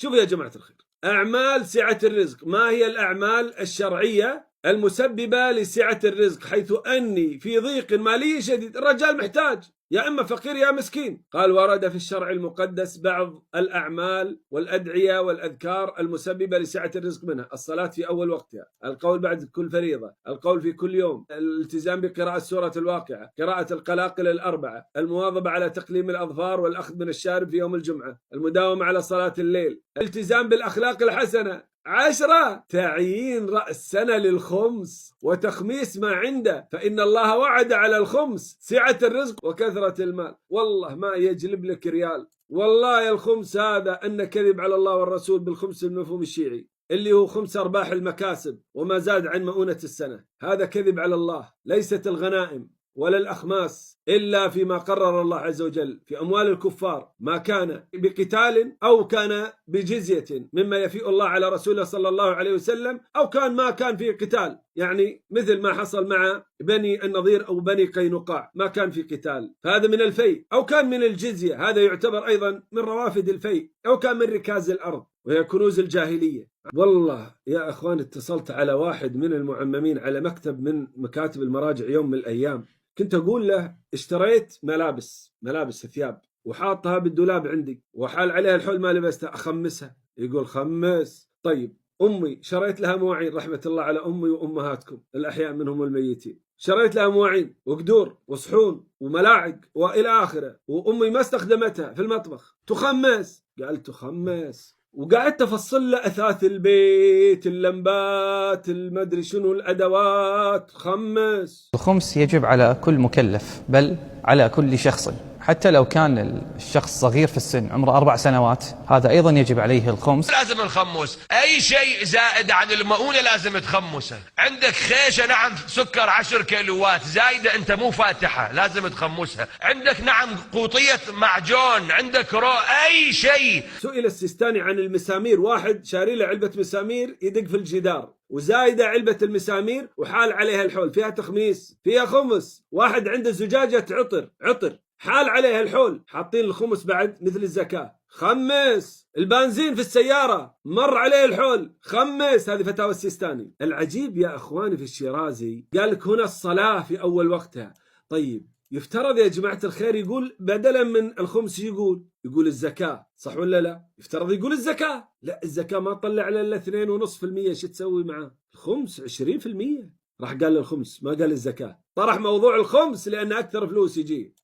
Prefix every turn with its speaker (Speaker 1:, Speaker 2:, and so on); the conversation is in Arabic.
Speaker 1: شوفوا يا جماعة الخير، أعمال سعة الرزق ما هي الأعمال الشرعية المسببة لسعة الرزق، حيث أني في ضيق مالي شديد، الرجال محتاج، يا إما فقير يا مسكين. قال ورد في الشرع المقدس بعض الأعمال والأدعية والأذكار المسببة لسعة الرزق، منها الصلاة في أول وقتها، القول بعد كل فريضة، القول في كل يوم، الالتزام بقراءة سورة الواقعة، قراءة القلاقل الأربعة، المواظبة على تقليم الأظفار والأخذ من الشارب في يوم الجمعة، المداومة على صلاة الليل، الالتزام بالأخلاق الحسنة. 10 تعيين رأس سنة للخمس وتخميس ما عنده، فإن الله وعد على الخمس سعة الرزق وكثرة المال. والله ما يجلب لك ريال، والله يا الخمس هذا أن كذب على الله والرسول بالخمس المفهوم الشيعي اللي هو خمس أرباح المكاسب وما زاد عن مؤونة السنة، هذا كذب على الله. ليست الغنائم ولا الأخماس إلا فيما قرر الله عز وجل في أموال الكفار، ما كان بقتال أو كان بجزية مما يفيء الله على رسوله صلى الله عليه وسلم، أو كان ما كان في قتال، يعني مثل ما حصل مع بني النضير أو بني قينقاع، ما كان في قتال، فهذا من الفيء، أو كان من الجزية، هذا يعتبر أيضا من روافد الفيء، أو كان من ركاز الأرض وهي كنوز الجاهلية. والله يا أخوان اتصلت على واحد من المعممين على مكتب من مكاتب المراجع يوم من الأيام، كنت أقول له اشتريت ملابس ثياب وحاطها بالدولاب عندي وحال عليها الحول ما لبستها، أخمسها. يقول خمس. طيب أمي شريت لها مواعين، رحمة الله على أمي وأمهاتكم الأحياء منهم والميتين، شريت لها مواعين وقدور وصحون وملاعق وإلى آخره، وأمي ما استخدمتها في المطبخ، تخمس. قال تخمس، وقعدت أفصل له أثاث البيت، اللمبات، المدري شنو، الأدوات، خمس.
Speaker 2: الخمس يجب على كل مكلف، بل على كل شخص، حتى لو كان الشخص صغير في السن عمره 4 سنوات، هذا أيضا يجب عليه الخمس.
Speaker 3: لازم نخمس أي شيء زائد عن المؤونة لازم تخمسه. عندك خيشة نعم سكر 10 كيلوات زايدة أنت مو فاتحة لازم تخمسها. عندك نعم قوطية معجون، عندك أي شيء.
Speaker 1: سئل السيستاني عن المسامير، واحد شاري له علبة مسامير يدق في الجدار وزايدة علبة المسامير وحال عليها الحول، فيها تخميس، فيها خمس. واحد عنده زجاجة عطر حال عليها الحول، حاطين الخمس بعد مثل الزكاة، خمس. البنزين في السيارة مر عليه الحول، خمس. هذه فتاوى السيستاني. العجيب يا أخواني في الشيرازي قال لك هنا الصلاة في أول وقتها. طيب يفترض يا جماعة الخير يقول بدلا من الخمس يقول الزكاة، صح ولا لا؟ يفترض يقول الزكاة. لا، الزكاة ما طلع على الا 2.5%، شو تسوي معاه؟ الخمس 20%. راح قال الخمس ما قال الزكاة، طرح موضوع الخمس لأن أكثر فلوس يجي.